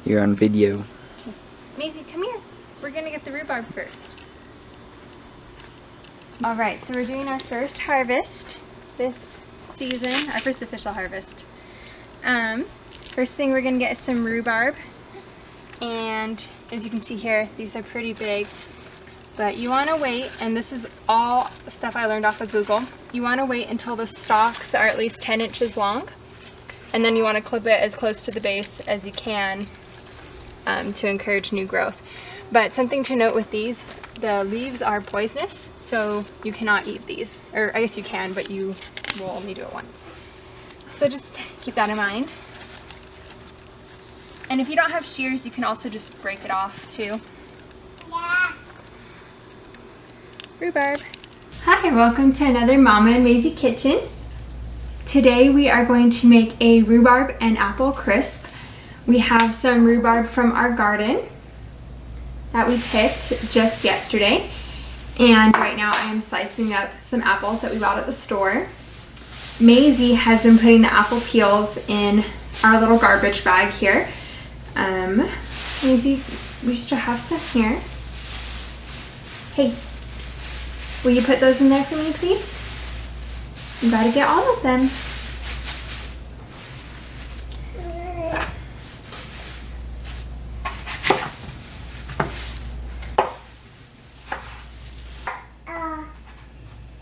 You're on video. Maisie, come here. We're gonna get the rhubarb first. All right, so we're doing our first harvest this season, our first official harvest. First thing we're gonna get is some rhubarb. And as you can see here, these are pretty big. But you wanna wait, and this is all stuff I learned off of Google. You wanna wait until the stalks are at least 10 inches long. And then you wanna clip it as close to the base as you can to encourage new growth. But something to note with these, the leaves are poisonous, so you cannot eat these. Or I guess you can, but you will only do it once. So just keep that in mind. And if you don't have shears, you can also just break it off too. Yeah. Rhubarb. Hi, welcome to another Mama and Maisie kitchen. Today we are going to make a rhubarb and apple crisp. We have some rhubarb from our garden that we picked just yesterday. And right now I am slicing up some apples that we bought at the store. Maisie has been putting the apple peels in our little garbage bag here. Maisie, we still have some here. Hey, will you put those in there for me, please? You gotta get all of them.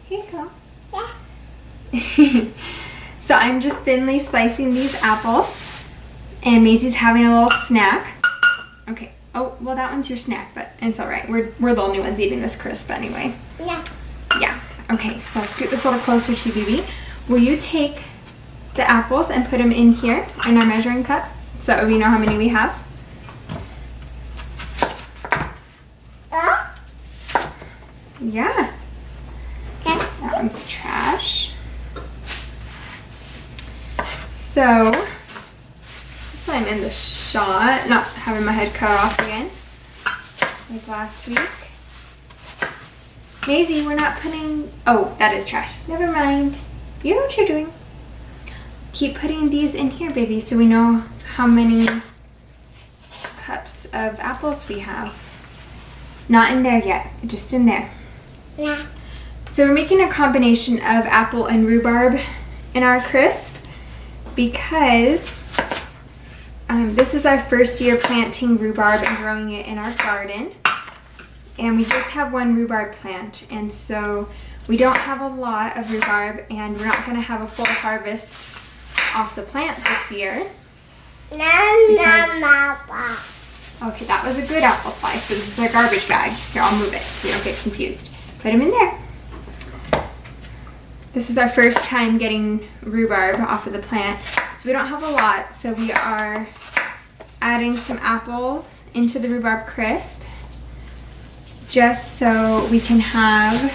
Here you go. Yeah. So I'm just thinly slicing these apples. And Maisie's having a little snack. Okay. Oh, well that one's your snack, but it's all right. We're the only ones eating this crisp anyway. Yeah. Yeah. Okay, so I'll scoot this a little closer to you, baby. Will you take the apples and put them in here in our measuring cup so that we know how many we have? Yeah. Okay. That one's trash. So, I'm in the shot, not having my head cut off again, like last week. Maisie, we're not putting, oh, that is trash. Never mind. You know what you're doing. Keep putting these in here, baby, so we know how many cups of apples we have. Not in there yet, just in there. Yeah. So we're making a combination of apple and rhubarb in our crisp because this is our first year planting rhubarb and growing it in our garden. And we just have one rhubarb plant, and so we don't have a lot of rhubarb, and we're not going to have a full harvest off the plant this year. Okay, that was a good apple slice, but this is our garbage bag. Here, I'll move it so we don't get confused. Put them in there. This is our first time getting rhubarb off of the plant, so we don't have a lot, so we are adding some apple into the rhubarb crisp just so we can have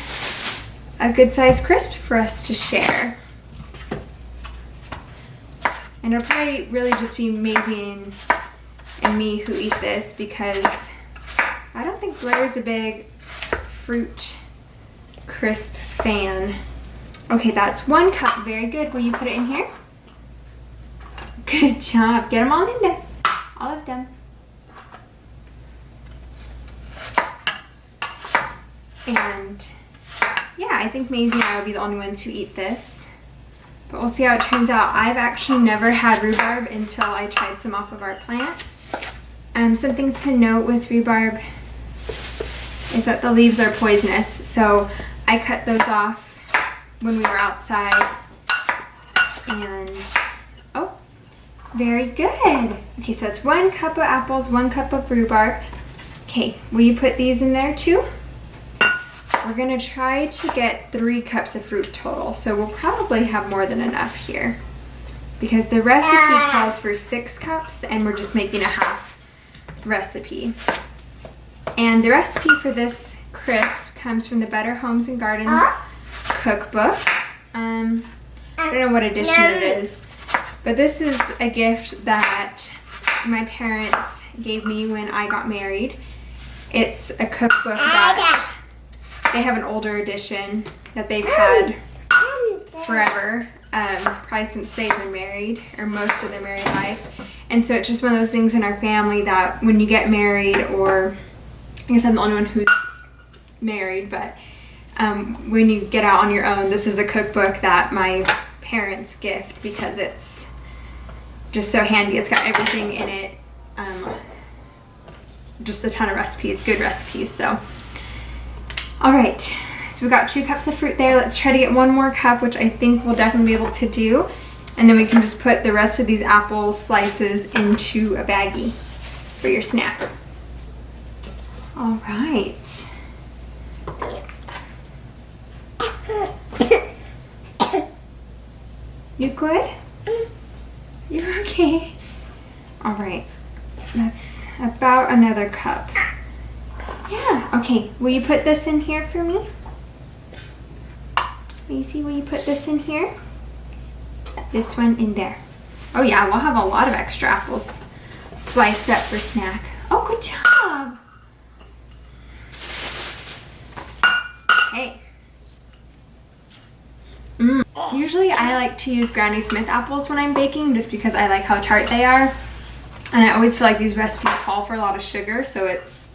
a good sized crisp for us to share. And it'll probably really just be Maisie and me who eat this because I don't think Blair's a big fruit crisp fan. Okay, that's 1 cup. Very good. Will you put it in here? Good job. Get them all in there. All of them. And yeah, I think Maisie and I will be the only ones who eat this. But we'll see how it turns out. I've actually never had rhubarb until I tried some off of our plant. Something to note with rhubarb is that the leaves are poisonous. So I cut those off when we were outside. And oh, very good. Okay, so that's 1 cup of apples, 1 cup of rhubarb. Okay, will you put these in there too? We're gonna try to get 3 cups of fruit total, so we'll probably have more than enough here because the recipe calls for 6 cups and we're just making a half recipe. And the recipe for this crisp comes from the Better Homes and Gardens cookbook. I don't know what edition it is, but this is a gift that my parents gave me when I got married. It's a cookbook that they have an older edition that they've had forever. probably since they've been married, or most of their married life. And so it's just one of those things in our family that when you get married, or I guess I'm the only one who's married, but when you get out on your own, this is a cookbook that my parents gift because it's just so handy. It's got everything in it, just a ton of recipes, good recipes. So all right, so we got 2 cups of fruit there. Let's try to get 1 more cup, which I think we'll definitely be able to do, and then we can just put the rest of these apple slices into a baggie for your snack. All right. You good? You're okay. All right, that's about another cup. Yeah, okay, will you put this in here for me? Maisie, will you put this in here? This one in there. Oh yeah, we'll have a lot of extra apples sliced up for snack. Oh, good job. Hey. Usually I like to use Granny Smith apples when I'm baking just because I like how tart they are. And I always feel like these recipes call for a lot of sugar, so it's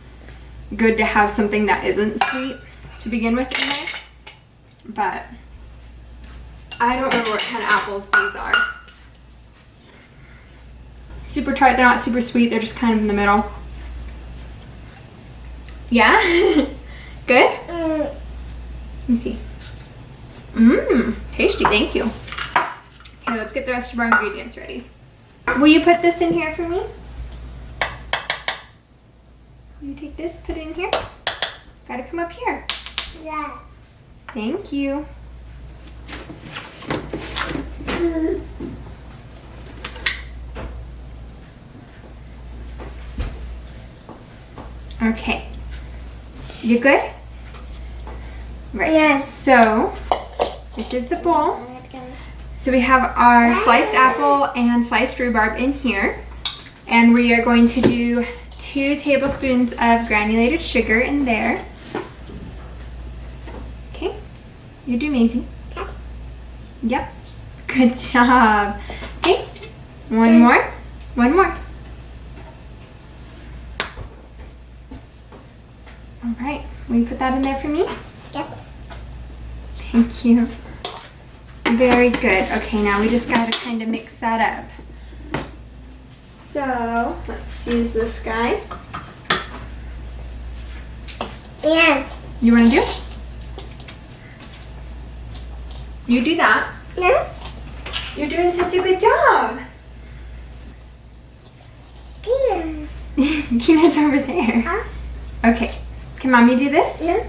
good to have something that isn't sweet to begin with in there. But I don't remember what kind of apples these are. Super tart, they're not super sweet, they're just kind of in the middle. Yeah? Good? Let me see. Tasty, thank you. Okay, let's get the rest of our ingredients ready. Will you put this in here for me? Will you take this, put it in here? Gotta come up here. Yeah. Thank you. Okay. You good? Right. Yes. So, this is the bowl. So we have our sliced apple and sliced rhubarb in here. And we are going to do 2 tablespoons of granulated sugar in there. Okay. You do, Maisie. Okay. Yep. Good job. Okay. 1 more. 1 more. All right. Will you put that in there for me? Yep. Thank you. Very good. Okay, now we just gotta kind of mix that up. So, let's use this guy. Yeah. You wanna do it? You do that. Yeah. You're doing such a good job. Kina's over there. Huh? Okay. Can Mommy do this? No.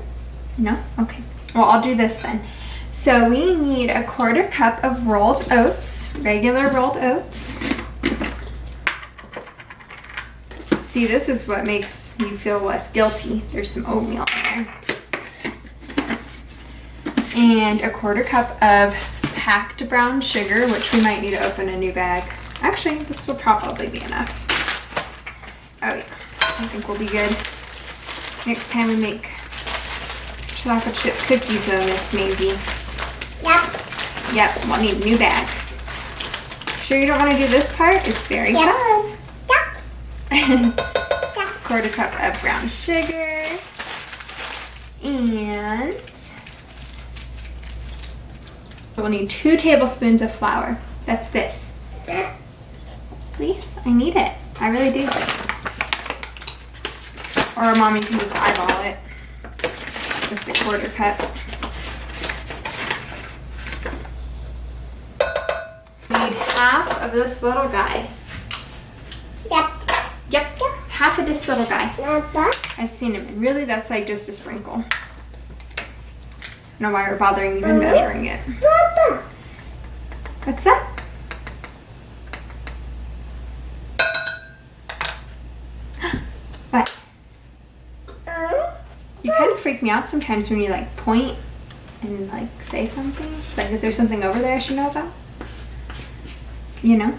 No? Okay. Well, I'll do this then. So we need a 1/4 cup of rolled oats, regular rolled oats. See, this is what makes you feel less guilty. There's some oatmeal in there. And a 1/4 cup of packed brown sugar, which we might need to open a new bag. Actually, this will probably be enough. Oh yeah, I think we'll be good. Next time we make chocolate chip cookies though, Miss Maisie. Yep. Yep, we'll need a new bag. Sure you don't want to do this part? It's very fun. Yep. 1/4 cup of brown sugar. And we'll need 2 tablespoons of flour. That's this. Please, I need it. I really do. Or Mommy can just eyeball it with the 1/4 cup. Need half of this little guy. Yep. Yep. Half of this little guy. I've seen him, and really that's like just a sprinkle. I don't know why we're bothering even measuring it. What's that? What? You kind of freak me out sometimes when you like point and like say something. It's like, is there something over there I should know about? You know?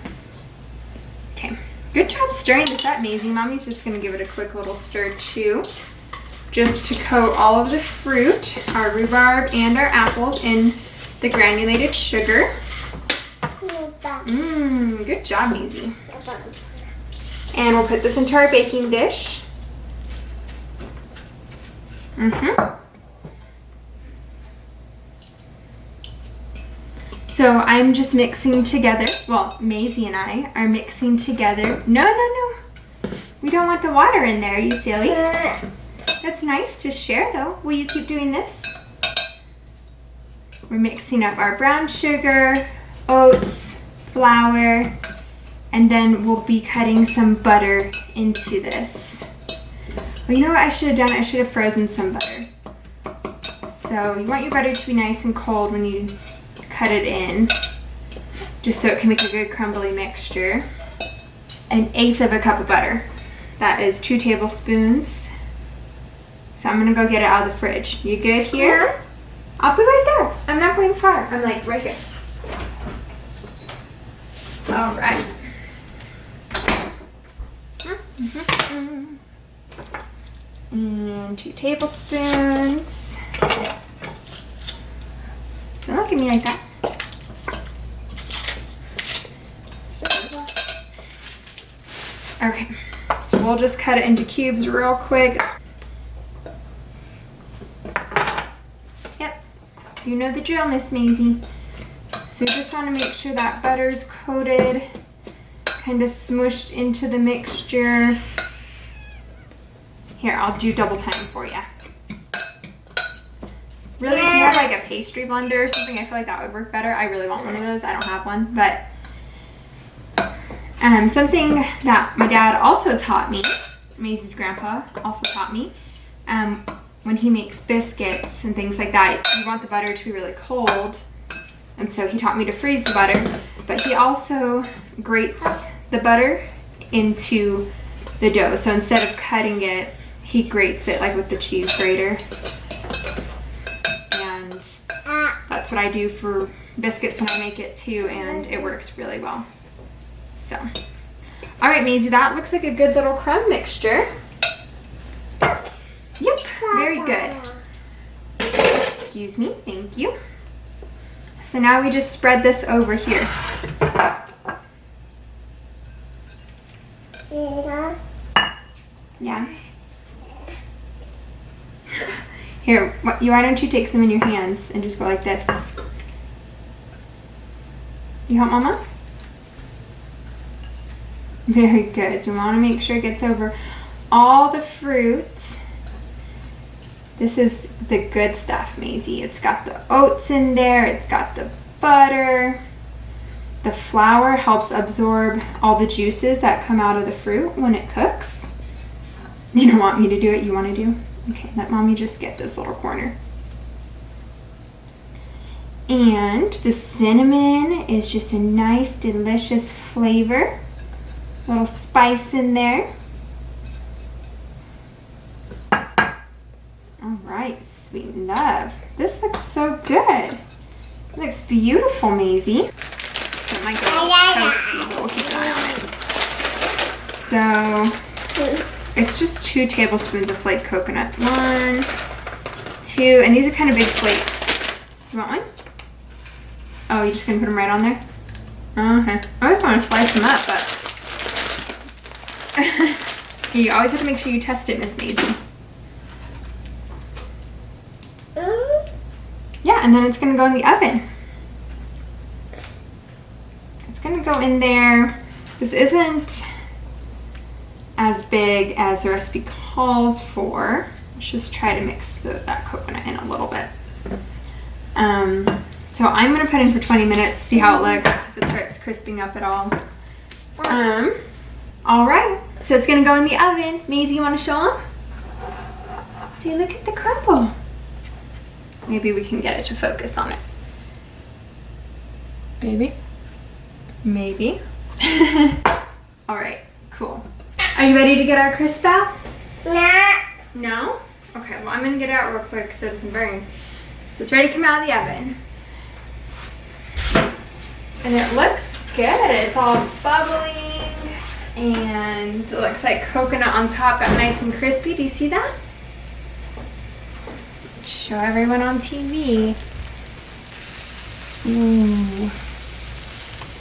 Okay. Good job stirring this up, Maisie. Mommy's just gonna give it a quick little stir too, just to coat all of the fruit, our rhubarb and our apples in the granulated sugar. Good job, Maisie. And we'll put this into our baking dish. So I'm just mixing together. Well, Maisie and I are mixing together. No. We don't want the water in there, you silly. That's nice to share though. Will you keep doing this? We're mixing up our brown sugar, oats, flour, and then we'll be cutting some butter into this. Well, you know what I should have done? I should have frozen some butter. So you want your butter to be nice and cold when you cut it in, just so it can make a good crumbly mixture. 1/8 of a cup of butter. That is 2 tablespoons. So I'm gonna go get it out of the fridge. You good here? Yeah. I'll be right there. I'm not going far. I'm like right here. All right. And 2 tablespoons. Don't look at me like that. Okay, so we'll just cut it into cubes real quick. Yep, you know the drill, Miss Maisie. So we just want to make sure that butter's coated, kind of smushed into the mixture. Here, I'll do double time for you. Really, if you have like a pastry blender or something, I feel like that would work better. I really want one of those. I don't have one, but something that my dad also taught me, Maisie's grandpa also taught me, when he makes biscuits and things like that, you want the butter to be really cold. And so he taught me to freeze the butter, but he also grates the butter into the dough. So instead of cutting it, he grates it like with the cheese grater. And that's what I do for biscuits when I make it too, and it works really well. So, all right, Maisie, that looks like a good little crumb mixture. Yep, very good. Excuse me, thank you. So now we just spread this over here. Yeah. Here, why don't you take some in your hands and just go like this? You help Mama? Very good. So we want to make sure it gets over all the fruit. This is the good stuff, Maisie. It's got the oats in there. It's got the butter. The flour helps absorb all the juices that come out of the fruit when it cooks. You don't want me to do it, you want to do? Okay, let Mommy just get this little corner. And the cinnamon is just a nice, delicious flavor. Little spice in there. All right, sweet love. This looks so good. It looks beautiful, Maisie. So it might get a little toasty, but we'll keep an eye on it. So it's just 2 tablespoons of flaked coconut. 1, 2, and these are kind of big flakes. You want one? Oh, you're just gonna put them right on there? Okay. I was gonna slice them up, but you always have to make sure you test it, Miss Maisie. Yeah, and then it's gonna go in the oven. It's gonna go in there. This isn't as big as the recipe calls for. Let's just try to mix that coconut in a little bit. So I'm gonna put in for 20 minutes, see how it looks, if it starts crisping up at all. All right, so it's gonna go in the oven. Maisie, you wanna show them? See, look at the crumble. Maybe we can get it to focus on it. Maybe. Maybe. All right, cool. Are you ready to get our crisp out? Nah. No? Okay, well I'm gonna get it out real quick so it doesn't burn. So it's ready to come out of the oven. And it looks good. It's all bubbling and it looks like coconut on top got nice and crispy. Do you see that? Show everyone on TV. Ooh.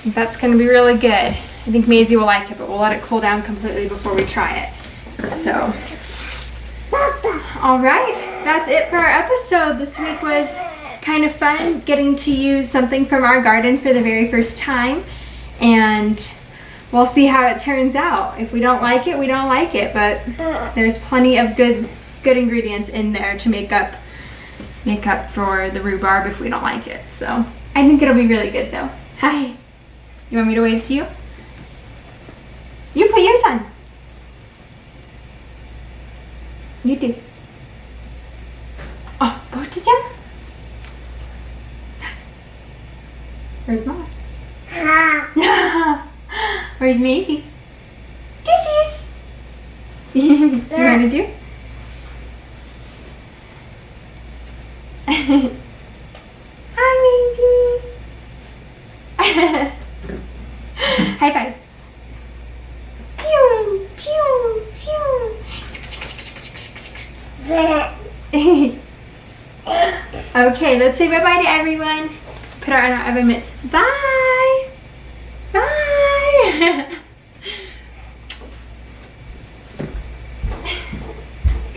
think that's gonna be really good. I think Maisie will like it, but we'll let it cool down completely before we try it. So, all right, that's it for our episode. This week was kind of fun getting to use something from our garden for the very first time, and we'll see how it turns out. If we don't like it, we don't like it, but there's plenty of good ingredients in there to make up for the rhubarb if we don't like it. So I think it'll be really good though. Hi. You want me to wave to you? You put yours on. You do. Oh, both of them? Where's Mama? Where's Maisie? This is. You want to do? Hi, Maisie. High five. Pew, pew, pew. Okay, let's say bye-bye to everyone. Put our oven mitts. Bye. Bye.